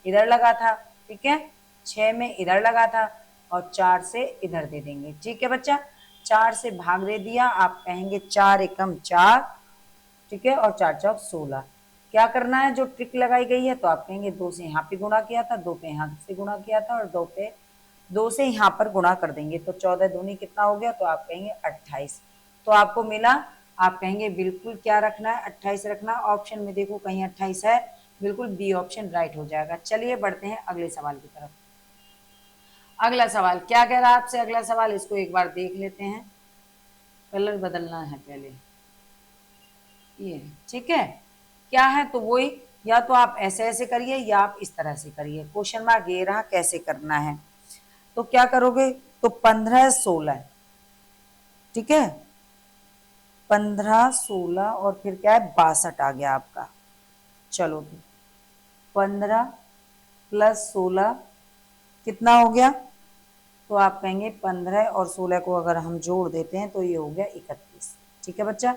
इधर लगा था, ठीक है, 6 में इधर लगा था, और 4 से इधर दे देंगे, ठीक है बच्चा। 4 से भाग दे दिया, आप कहेंगे 4 एकम 4, ठीक है, और 4 चौक 16। क्या करना है, जो ट्रिक लगाई गई है, तो आप कहेंगे 2 से यहाँ पे गुणा किया था, 2 पे यहाँ से गुणा किया था, और 2 से यहाँ पर गुणा कर देंगे, तो 14 दूनी कितना हो गया, तो आप कहेंगे 28। तो आपको मिला, आप कहेंगे बिल्कुल क्या रखना है, 28 रखना। ऑप्शन में देखो कहीं 28 है, बिल्कुल बी ऑप्शन राइट हो जाएगा। चलिए बढ़ते हैं अगले सवाल की तरफ। अगला सवाल क्या कह रहा है आपसे, अगला सवाल इसको एक बार देख लेते हैं, कलर बदलना है पहले, ये ठीक है। क्या है, तो वही, या तो आप ऐसे ऐसे करिए या आप इस तरह से करिए। क्वेश्चन मार्क ये रहा, कैसे करना है, तो क्या करोगे, तो 15 16, ठीक है, 15 16 और फिर क्या है, 62 आ गया आपका। चलो, 15 प्लस 16 कितना हो गया, तो आप कहेंगे 15 और 16 को अगर हम जोड़ देते हैं तो ये हो गया 31, ठीक है बच्चा।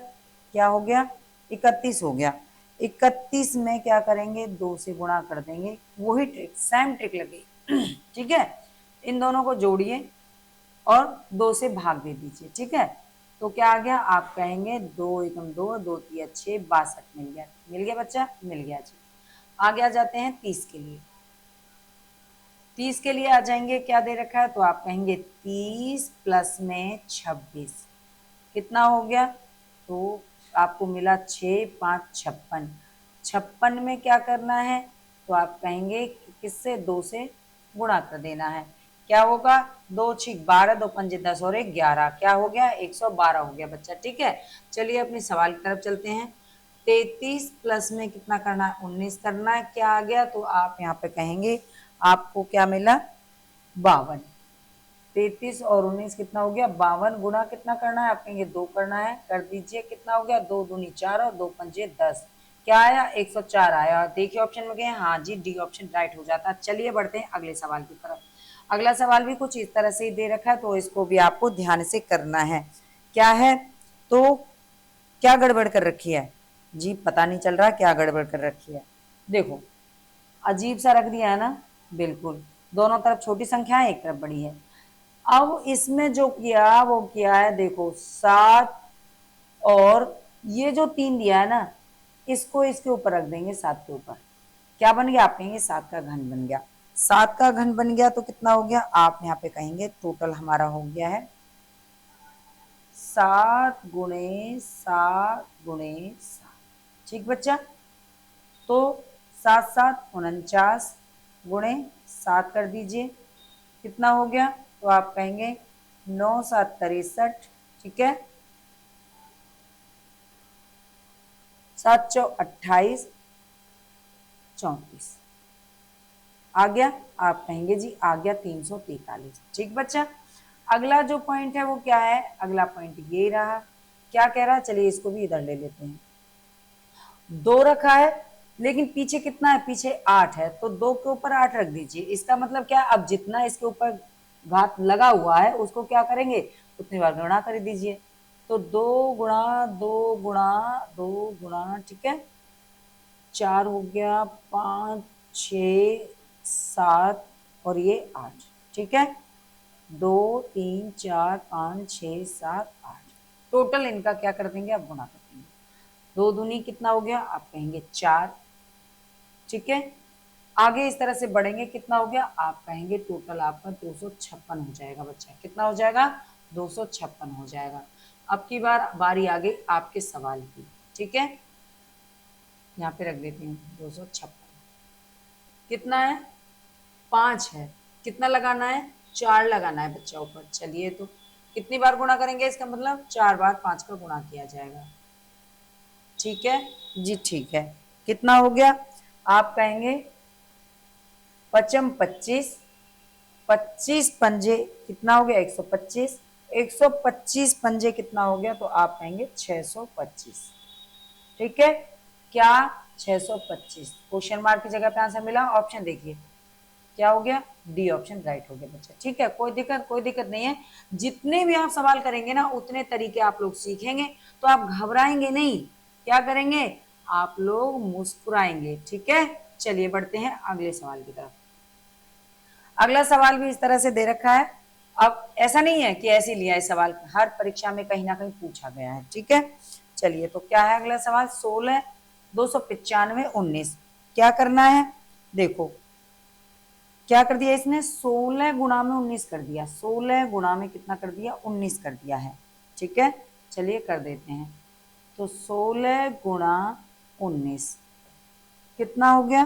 क्या हो गया, 31 हो गया। 31 में क्या करेंगे, 2 से गुणा कर देंगे, वही ट्रिक, सेम ट्रिक लगेगी ठीक है। इन दोनों को जोड़िए और 2 से भाग दे दीजिए, ठीक है। तो क्या आ गया, आप कहेंगे 2 एकम 2, 2 तिया 6, 62 मिल गया, मिल गया बच्चा, मिल गया जी। आगे आ जाते हैं 30 के लिए। 30 के लिए आ जाएंगे, क्या दे रखा है, तो आप कहेंगे 30 प्लस में 26 कितना हो गया, तो आपको मिला 6 5 56। 56 में क्या करना है, तो आप कहेंगे किससे, 2 से गुणा कर देना है। क्या होगा, 2 6 12, 2 पंजे 10 और 1 11, क्या हो गया, 112 हो गया बच्चा, ठीक है। चलिए अपने सवाल की तरफ चलते हैं। 33 प्लस में कितना करना है, 19 करना है। क्या आ गया, तो आप यहाँ पे कहेंगे आपको क्या मिला, 52। 33 और 19 कितना हो गया, 52, गुणा कितना करना है, आप कहेंगे 2 करना है, कर दीजिए, कितना हो गया, 2 दूनी 4 और 2 पंजे 10, क्या आया, 104 आया। देखिए ऑप्शन में गए, हाँ जी डी ऑप्शन राइट हो जाता। चलिए बढ़ते हैं अगले सवाल की तरफ। अगला सवाल भी कुछ इस तरह से ही दे रखा है, तो इसको भी आपको ध्यान से करना है। क्या है, तो क्या गड़बड़ कर रखी है जी, पता नहीं चल रहा क्या गड़बड़ कर रखी है। देखो, अजीब सा रख दिया है ना, बिल्कुल, दोनों तरफ छोटी संख्या है, एक तरफ बड़ी है। अब इसमें जो किया वो किया है, देखो 7 और ये जो 3 दिया है ना, इसको इसके ऊपर रख देंगे, 7 के ऊपर, क्या बन गया, आप कहेंगे 7 का घन बन गया। 7 का घन बन गया तो कितना हो गया, आप यहाँ पे कहेंगे टोटल हमारा हो गया है 7 गुणे 7 गुणे 7, ठीक बच्चा। तो सात सात 49 गुणे 7 कर दीजिए, कितना हो गया? तो आप कहेंगे 9 7 63, ठीक है। 7 चौ 28 34 आ गया। आप कहेंगे जी आ गया 343। ठीक बच्चा। अगला जो पॉइंट है वो क्या है? अगला पॉइंट ये रहा। क्या कह रहा है? चलिए इसको भी इधर ले लेते हैं। 2 रखा है लेकिन पीछे कितना है? पीछे 8 है, तो 2 के ऊपर 8 रख दीजिए। इसका मतलब क्या? अब जितना इसके ऊपर घात लगा हुआ है उसको क्या करेंगे? उतनी बार गुणा कर दीजिए। तो 2 गुणा 2 गुणा 2 गुणा, ठीक है, 4 हो गया, 5 6 7 और ये 8, ठीक है। 2 3 4 5 6 7 8 टोटल इनका क्या कर देंगे? आप गुणा कर देंगे। 2 दूनी कितना हो गया? आप कहेंगे 4, ठीक है। आगे इस तरह से बढ़ेंगे, कितना हो गया? आप कहेंगे टोटल आपका 256 हो जाएगा बच्चा। कितना हो जाएगा? 256 हो जाएगा। अब की बार बारी आ गई आपके सवाल की, ठीक है। यहाँ पे रख देती हूँ 256। कितना है? 5 है। कितना लगाना है? 4 लगाना है बच्चा ऊपर। चलिए तो कितनी बार गुणा करेंगे? इसका मतलब 4 बार 5 का गुणा किया जाएगा, ठीक है जी, ठीक है। कितना हो गया? आप कहेंगे पचम 25, 25 पंजे कितना हो गया? 125। 125 पंजे कितना हो गया? तो आप कहेंगे 625, ठीक है। क्या? 625। क्वेश्चन मार्क की जगह पे आंसर मिला। ऑप्शन देखिए क्या हो गया? डी ऑप्शन राइट हो गया बच्चा, ठीक है। कोई दिक्कत नहीं है। जितने भी आप सवाल करेंगे ना उतने तरीके आप लोग सीखेंगे, तो आप घबराएंगे नहीं। क्या करेंगे? आप लोग मुस्कुराएंगे, ठीक है। चलिए बढ़ते हैं अगले सवाल की तरफ। अगला सवाल भी इस तरह से दे रखा है। अब ऐसा नहीं है कि ऐसे लिया है सवाल, हर परीक्षा में कहीं ना कहीं पूछा गया है, ठीक है। चलिए तो क्या है अगला सवाल? 16 295 19 क्या करना है? देखो क्या कर दिया इसने? 16 गुणा में 19 कर दिया। 16 गुणा में कितना कर दिया? 19 कर दिया है, ठीक है। चलिए कर देते हैं। तो 16 गुणा 19 कितना हो गया?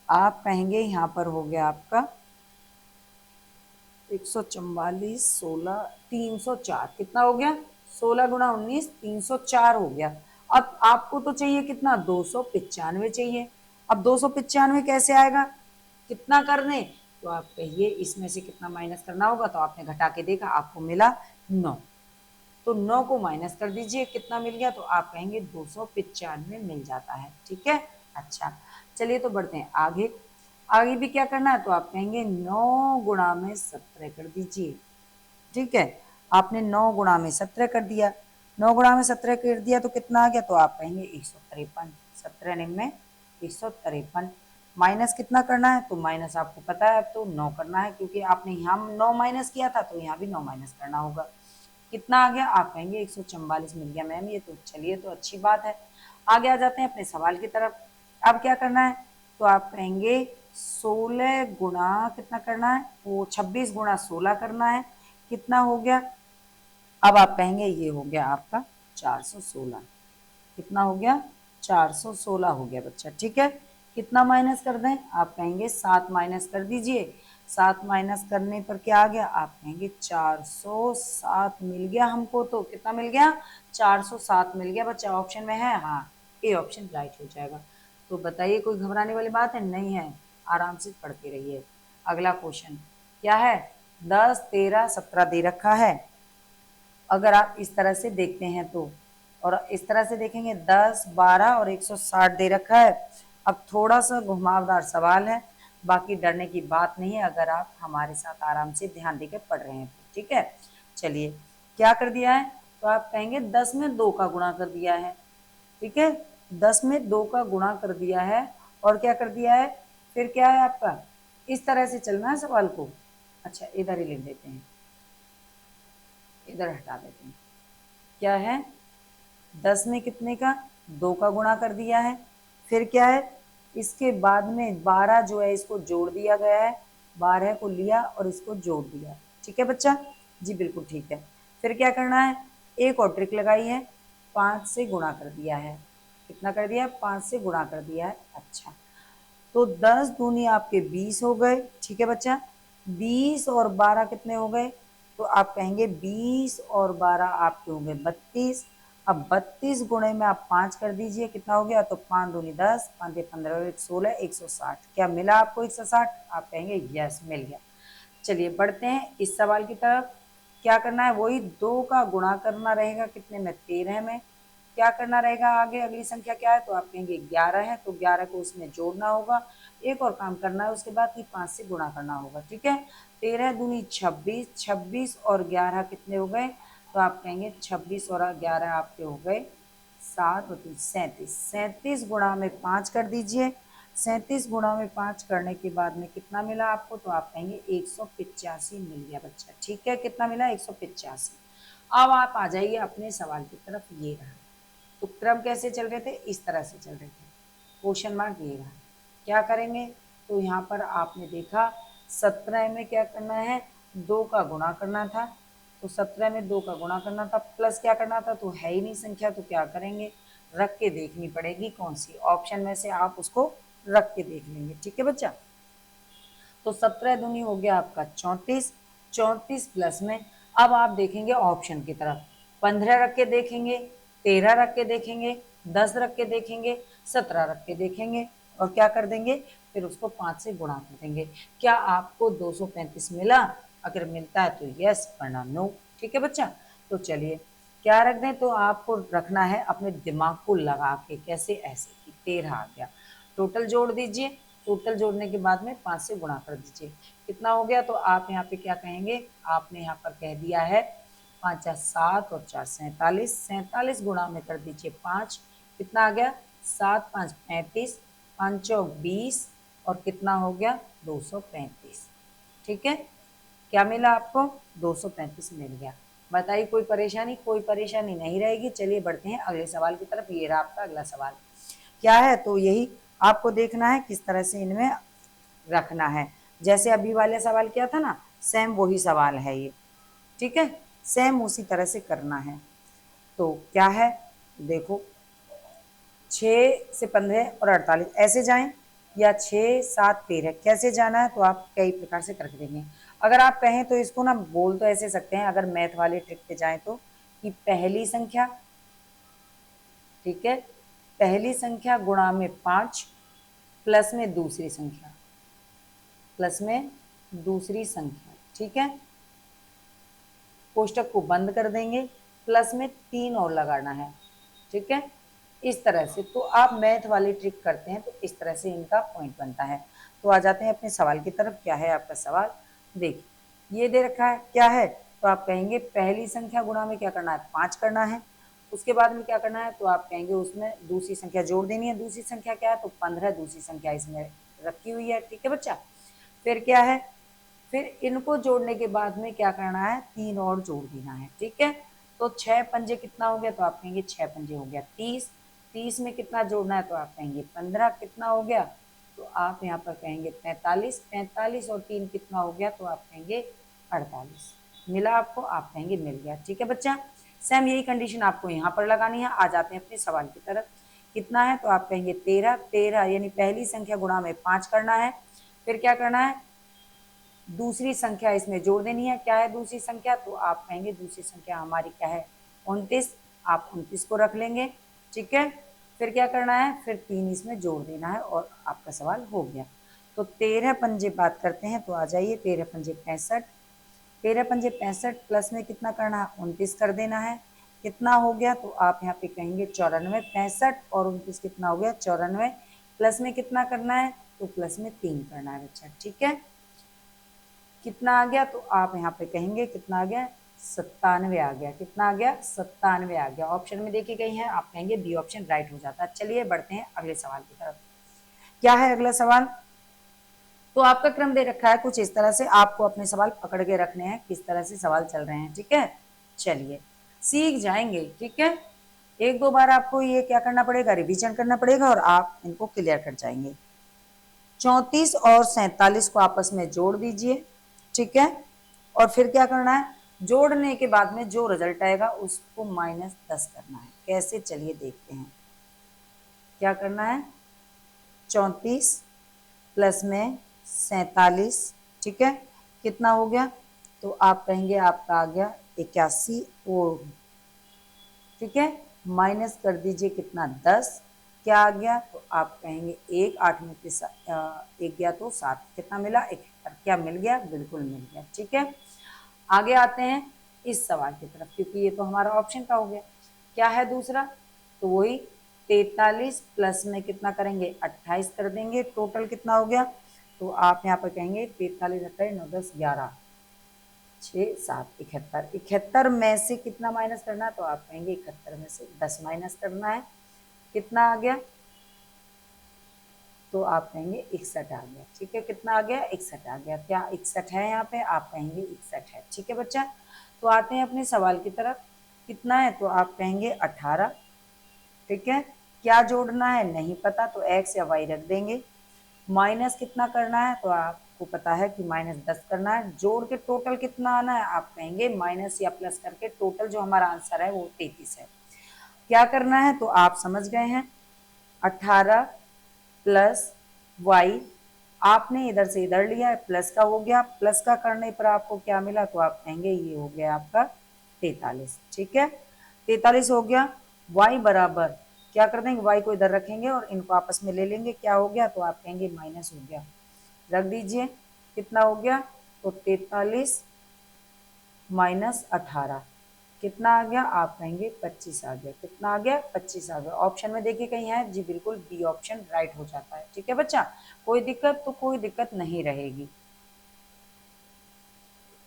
आप कहेंगे यहाँ पर हो गया आपका 144 16 304। कितना हो गया? 16 गुणा 19 304 हो गया। अब आपको तो चाहिए कितना? 295 चाहिए। अब 295 कैसे आएगा? कितना करने? तो आप कहिए इसमें से कितना माइनस करना होगा। तो आपने घटा के देखा, आपको मिला 9। तो 9 को माइनस कर दीजिए, कितना मिल गया? तो आप कहेंगे 295 मिल जाता है, ठीक है। अच्छा चलिए तो बढ़ते हैं आगे। आगे भी क्या करना है? तो आप कहेंगे 9 गुणा में 17 कर दीजिए, ठीक है। आपने 9 गुणा में 17 कर दिया। 9 गुणा में 17 कर दिया तो कितना आ गया? तो आप कहेंगे 153। 17 निन्ने 153। माइनस कितना करना है? तो माइनस आपको पता है अब तो 9 करना है, क्योंकि आपने यहाँ 9 माइनस किया था तो यहाँ भी 9 माइनस करना होगा। कितना आ गया? आप कहेंगे 144 मिल गया मैम। ये तो चलिए तो अच्छी बात है। आगे आ जाते हैं अपने सवाल की तरफ। अब क्या करना है? तो आप कहेंगे 16 गुणा कितना करना है? वो 26 गुणा 16 करना है। कितना हो गया? अब आप कहेंगे ये हो गया आपका 416। कितना हो गया? 416 हो गया बच्चा, ठीक है। कितना माइनस कर दें? आप कहेंगे 7 माइनस कर दीजिए। 7 माइनस करने पर क्या आ गया? आप कहेंगे 407 मिल गया हमको। तो कितना मिल गया? 407 मिल गया बच्चा। ऑप्शन में है हाँ, ए ऑप्शन राइट हो जाएगा। तो बताइए कोई घबराने वाली बात है? नहीं है, आराम से पढ़ते रहिए। अगला क्वेश्चन क्या है? 10 13 17 दे रखा है। अगर आप इस तरह से देखते हैं तो, और इस तरह से देखेंगे 10 12 और 160 दे रखा है। अब थोड़ा सा घुमावदार सवाल है, बाकी डरने की बात नहीं है अगर आप हमारे साथ आराम से ध्यान देकर पढ़ रहे हैं तो, ठीक है। चलिए क्या कर दिया है? तो आप कहेंगे 10 में 2 का गुणा कर दिया है, ठीक है। 10 में 2 का गुणा कर दिया है और क्या कर दिया है? फिर क्या है आपका? इस तरह से चलना है सवाल को। अच्छा इधर ही लिख देते हैं, इधर हटा देते हैं। क्या है? 10 में कितने का? 2 का गुणा कर दिया है। फिर क्या है? इसके बाद में 12 जो है इसको जोड़ दिया गया है। 12 को लिया और इसको जोड़ दिया, ठीक है बच्चा जी, बिल्कुल ठीक है। फिर क्या करना है? एक और ट्रिक लगाई है, 5 से गुणा कर दिया है। कितना कर दिया? 5 से गुणा कर दिया है। अच्छा तो 10 दूनी आपके 20 हो गए, ठीक है बच्चा। 20 और 12 कितने हो गए, तो आप कहेंगे 20 और 12 आपके हो गए 32। अब 32 गुणे में आप 5 कर दीजिए, कितना हो गया, तो 5 दूनी 10, 5 15, 1 16, 160। क्या मिला आपको 160? आप कहेंगे यस मिल गया। चलिए बढ़ते हैं इस सवाल की तरफ। क्या करना है, वही 2 का गुणा करना रहेगा, कितने में, 13 में। क्या करना रहेगा आगे, अगली संख्या क्या है, तो आप कहेंगे 11 है, तो 11 को उसमें जोड़ना होगा। एक और काम करना है उसके बाद कि 5 से गुणा करना होगा, ठीक है। 13 दूनी 26, 26 और 11 कितने हो गए, तो आप कहेंगे 26 और 11 आपके हो गए 7 और 37। 37 गुणा में 5 कर दीजिए। 37 गुणा में 5 करने के बाद में कितना मिला आपको, तो आप कहेंगे 185 मिल गया बच्चा, ठीक है। कितना मिला, 185। अब आप आ जाइए अपने सवाल की तरफ। ये रहा, तो क्रम कैसे चल रहे थे, इस तरह से चल रहे थे। क्वेश्चन मार्क ये रहा। क्या करेंगे, तो यहाँ पर आपने देखा 17 में क्या करना है, 2 का गुणा करना था। तो 17 में 2 का गुणा करना था, प्लस क्या करना था, तो है ही नहीं संख्या, तो क्या करेंगे, रख के देखनी पड़ेगी कौन सी ऑप्शन में से आप उसको रख के देख लेंगे, ठीक है बच्चा। तो 17 दूनी हो गया आपका 34, 34 प्लस में अब आप देखेंगे ऑप्शन की तरफ, 15 रख के देखेंगे, 13 रख के देखेंगे, 10 रख के देखेंगे, 17 रख के देखेंगे, और क्या कर देंगे, फिर उसको 5 से गुणा कर देंगे। क्या आपको 235 मिला? अगर मिलता है तो यस, वरना नो, ठीक है बच्चा। तो चलिए क्या रख दें, तो आपको रखना है अपने दिमाग को लगा के, कैसे, ऐसे कि 13 आ गया, टोटल जोड़ दीजिए। टोटल जोड़ने के बाद में 5 से गुणा कर दीजिए, कितना हो गया, तो आप यहाँ पे क्या कहेंगे, आपने यहाँ पर कह दिया है 5 7 और 4 47, 47 गुणा में कर दीजिए 5, कितना आ गया, 7 5 35, 5 चौक 20 और कितना हो गया 235, ठीक है। क्या मिला आपको, 235 मिल गया। बताइए कोई परेशानी, कोई परेशानी नहीं रहेगी। चलिए बढ़ते हैं अगले सवाल की तरफ। ये रहा आपका अगला सवाल, क्या है, तो यही आपको देखना है किस तरह से इनमें रखना है। जैसे अभी वाले सवाल किया था ना, सेम वही सवाल है ये, ठीक है, सेम उसी तरह से करना है। तो क्या है, देखो 6 से 15 और 48 ऐसे जाएं, या 6 7 13 कैसे जाना है, तो आप कई प्रकार से करके देंगे। अगर आप कहें तो इसको ना बोल तो ऐसे सकते हैं, अगर मैथ वाले ट्रिक पे जाएं तो, कि पहली संख्या, ठीक है, पहली संख्या गुणा में 5 प्लस में दूसरी संख्या, प्लस में दूसरी संख्या, ठीक है, कोष्टक को बंद कर देंगे, प्लस में 3 और लगाना है, ठीक है, इस तरह से। तो आप मैथ वाली ट्रिक करते हैं तो इस तरह से इनका पॉइंट बनता है। तो आ जाते हैं अपने सवाल की तरफ। क्या है आपका सवाल, देखिए ये दे रखा है, क्या है, तो आप कहेंगे पहली संख्या गुणा में क्या करना है, 5 करना है। उसके बाद में क्या करना है, तो आप कहेंगे उसमें दूसरी संख्या जोड़ देनी है। दूसरी संख्या क्या है, तो 15 दूसरी संख्या इसमें रखी हुई है, ठीक है बच्चा। फिर क्या है, फिर इनको जोड़ने के बाद में क्या करना है, 3 और जोड़ देना है, ठीक है। तो 6 पंजे कितना हो गया, तो आप कहेंगे 6 पंजे हो गया 30। 30 में कितना जोड़ना है, तो आप कहेंगे 15, कितना हो गया, तो आप यहाँ पर कहेंगे 45। 45 और 3 कितना हो गया, तो आप कहेंगे 48। मिला आपको, आप कहेंगे मिल गया, ठीक है बच्चा। सेम यही कंडीशन आपको यहाँ पर लगानी है। आ जाते हैं अपने सवाल की तरफ। कितना है, तो आप कहेंगे 13। 13 यानी पहली संख्या गुणा में 5 करना है। फिर क्या करना है, दूसरी संख्या इसमें जोड़ देनी है। क्या है दूसरी संख्या, तो आप कहेंगे दूसरी संख्या हमारी क्या है, 29। आप 29 को रख लेंगे, ठीक है। फिर क्या करना है, फिर 3 इसमें जोड़ देना है और आपका सवाल हो गया। तो 13 पंजे बात करते हैं, तो आ जाइए 13 पंजे 65। 13 पंजे 65 प्लस में कितना करना है, 29 कर देना है। कितना हो गया, तो आप यहाँ पे कहेंगे 94। 65 और 29 कितना हो गया, 94। प्लस में कितना करना है, तो प्लस में 3 करना है बच्चा, ठीक है। कितना आ गया, तो आप यहाँ पे कहेंगे कितना आ गया, 97 आ गया। कितना आ गया, 97 आ गया। ऑप्शन में देखी गई है, आप कहेंगे बी ऑप्शन राइट हो जाता है। चलिए बढ़ते हैं अगले सवाल की तरफ। क्या है अगला सवाल, तो आपका क्रम दे रखा है कुछ इस तरह से, आपको अपने सवाल पकड़ के रखने हैं किस तरह से सवाल चल रहे हैं, ठीक है। चलिए सीख जाएंगे, ठीक है। एक दो बार आपको ये क्या करना पड़ेगा, रिवीजन करना पड़ेगा और आप इनको क्लियर कर जाएंगे। 34 और 47 को आपस में जोड़ दीजिए, ठीक है। और फिर क्या करना है, जोड़ने के बाद में जो रिजल्ट आएगा उसको -10 करना है। कैसे, चलिए देखते हैं। क्या करना है, 34 प्लस में 47, ठीक है, कितना हो गया? तो आप कहेंगे आपका आ गया 81 और, ठीक है, माइनस कर दीजिए कितना 10, क्या आ गया? तो आप कहेंगे 1, 8 में 1 गया तो 7, कितना मिला? 71। क्या मिल गया? बिल्कुल मिल गया, ठीक है। आगे आते हैं इस सवाल की तरफ, क्योंकि ये तो हमारा ऑप्शन का हो गया। क्या है दूसरा? तो वही 43 प्लस में कितना करेंगे? 28 कर देंगे। टोटल कितना हो गया? तो आप यहाँ पर कहेंगे 43, 28, 9, 10, 11, 6, 7, 71। 71 में से कितना माइनस करना है? तो आप कहेंगे 71 में से 10 माइनस करना है। कितना आ गया? तो आप कहेंगे 61 आ गया, ठीक है। कितना आ गया? 61 आ गया। क्या 61 है यहाँ पे? आप कहेंगे 61 है, ठीक है बच्चा। तो आते हैं अपने सवाल की तरफ। कितना है? तो आप कहेंगे 18, ठीक है। क्या जोड़ना है? नहीं पता, तो एक्स या वाई रख देंगे। माइनस कितना करना है? तो आपको पता है कि -10 करना है। जोड़ के टोटल कितना आना है? आप कहेंगे माइनस या प्लस करके टोटल जो हमारा आंसर है वो 33 है। क्या करना है? तो आप समझ गए हैं, 18 प्लस वाई, आपने इधर से इधर लिया है, प्लस का हो गया। प्लस का करने पर आपको क्या मिला? तो आप कहेंगे ये हो गया आपका 43, ठीक है। 43 हो गया। वाई बराबर क्या कर देंगे? वाई को इधर रखेंगे और इनको आपस में ले लेंगे। क्या हो गया? तो आप कहेंगे माइनस हो गया, रख दीजिए। कितना हो गया? तो 43 माइनस 18, कितना आ गया? आप कहेंगे 25 आ गया। कितना आ गया? 25 आ गया। ऑप्शन में देखिए कहीं है जी, बिल्कुल बी ऑप्शन राइट हो जाता है, ठीक है बच्चा। कोई दिक्कत? तो कोई दिक्कत नहीं रहेगी,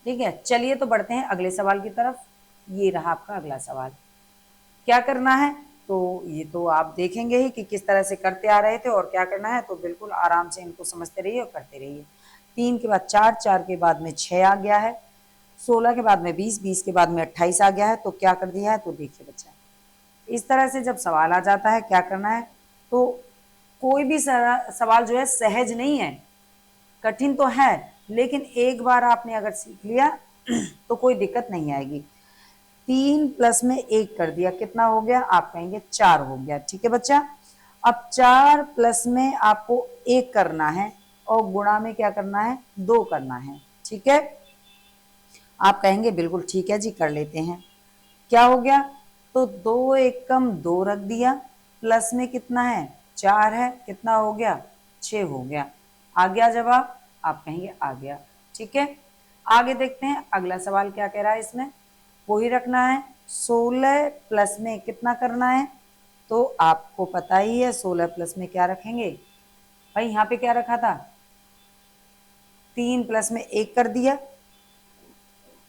ठीक है। चलिए तो बढ़ते हैं अगले सवाल की तरफ। ये रहा आपका अगला सवाल। क्या करना है? तो ये तो आप देखेंगे ही कि किस तरह से करते आ रहे थे, और क्या करना है तो बिल्कुल आराम से इनको समझते रहिए और करते रहिए। 3 के बाद 4, 4 के बाद में 6 आ गया है, 16 के बाद में 20, 20 के बाद में 28 आ गया है। तो क्या कर दिया है? तो देखिए बच्चा, इस तरह से जब सवाल आ जाता है क्या करना है, तो कोई भी सवाल जो है सहज नहीं है, कठिन तो है, लेकिन एक बार आपने अगर सीख लिया तो कोई दिक्कत नहीं आएगी। 3 प्लस में 1 कर दिया, कितना हो गया? आप कहेंगे 4 हो गया, ठीक है बच्चा। अब 4 प्लस में आपको 1 करना है और गुणा में क्या करना है? 2 करना है, ठीक है। आप कहेंगे बिल्कुल ठीक है जी, कर लेते हैं। क्या हो गया? तो 2 एकम 2 रख दिया, प्लस में कितना है? 4 है, कितना हो गया? 6 हो गया। आ गया जवाब? आप कहेंगे आ गया, ठीक है। आगे देखते हैं अगला सवाल क्या कह रहा है इसमें। वही रखना है। 16 प्लस में कितना करना है? तो आपको पता ही है 16 प्लस में क्या रखेंगे भाई। यहाँ पे क्या रखा था? 3 प्लस में 1 कर दिया,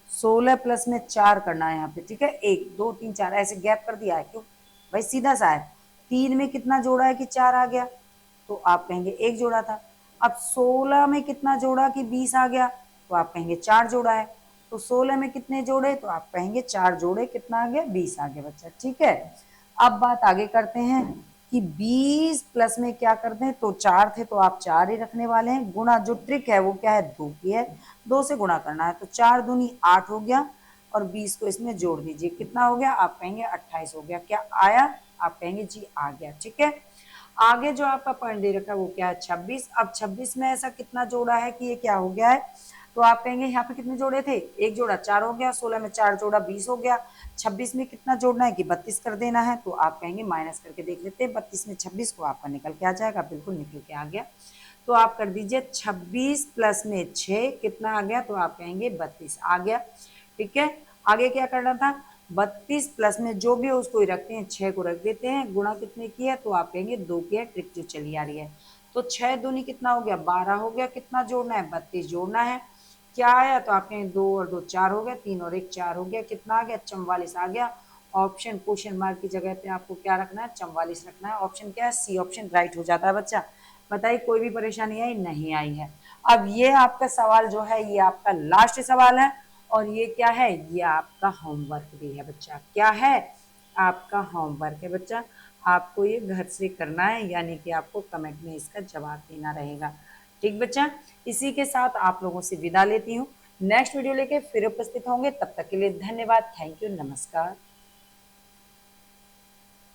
16 प्लस में 4 करना है यहाँ पे, ठीक है। 1, 2, 3, 4 ऐसे गैप कर दिया है, क्यों भाई? सीधा सा है। 3 में कितना जोड़ा है कि 4 आ गया? तो आप कहेंगे 1 जोड़ा था। अब 16 में कितना जोड़ा कि 20 आ गया? तो आप कहेंगे 4 जोड़ा है। तो 16 में कितने जोड़े? तो आप कहेंगे 4 जोड़े, कितना आ गया? 20 आ गया बच्चा, ठीक है। अब बात आगे करते हैं कि 20 प्लस में क्या करते हैं, तो 4 थे तो आप 4 ही रखने वाले हैं। गुणा जो ट्रिक है वो क्या है? 2 की है, 2 से गुणा करना है। तो 4 दूनी 8 हो गया और 20 को इसमें जोड़ दीजिए, कितना हो गया? आप कहेंगे 28 हो गया। क्या आया? आप कहेंगे जी आ गया, ठीक है। आगे जो आपका पॉइंट दे रखा है वो क्या है? 26। अब 26 में ऐसा कितना जोड़ा है कि ये क्या हो गया है? तो आप कहेंगे यहाँ पे कितने जोड़े थे? 1 जोड़ा, 4 हो गया। 16 में 4 जोड़ा, 20 हो गया। 26 में कितना जोड़ना है कि 32 कर देना है। तो आप कहेंगे माइनस करके देख लेते हैं, 32 में 26 को आपका निकल के आ जाएगा, बिल्कुल निकल के आ गया। तो आप कर दीजिए 26 प्लस में 6, कितना आ गया? तो आप कहेंगे 32 आ गया, ठीक है। आगे क्या करना था? 32 प्लस में जो भी है उसको ही रखते हैं, 6 को रख देते हैं। गुणा कितने की है? तो आप कहेंगे 2 की है, ट्रिक जो चली आ रही है। तो 6 दूनी कितना हो गया? 12 हो गया। कितना जोड़ना है? 32 जोड़ना है। क्या आया? तो आप कहेंगे 2 और 2 4 हो गया, 3 और 1 4 हो गया। कितना आ गया? 44 आ गया। ऑप्शन क्वेश्चन मार्क की जगह पे आपको क्या रखना है? 44 रखना है। ऑप्शन क्या है? सी ऑप्शन राइट हो जाता है बच्चा। बताइए कोई भी परेशानी आई? नहीं आई है। अब ये आपका सवाल जो है ये आपका लास्ट सवाल है, और ये क्या है? ये आपका होमवर्क भी है बच्चा। क्या है? आपका होमवर्क है बच्चा। आपको ये घर से करना है, यानी कि आपको कमेंट में इसका जवाब देना रहेगा, ठीक बच्चा। इसी के साथ आप लोगों से विदा लेती हूँ। नेक्स्ट वीडियो लेके फिर उपस्थित होंगे, तब तक के लिए धन्यवाद। थैंक यू, नमस्कार।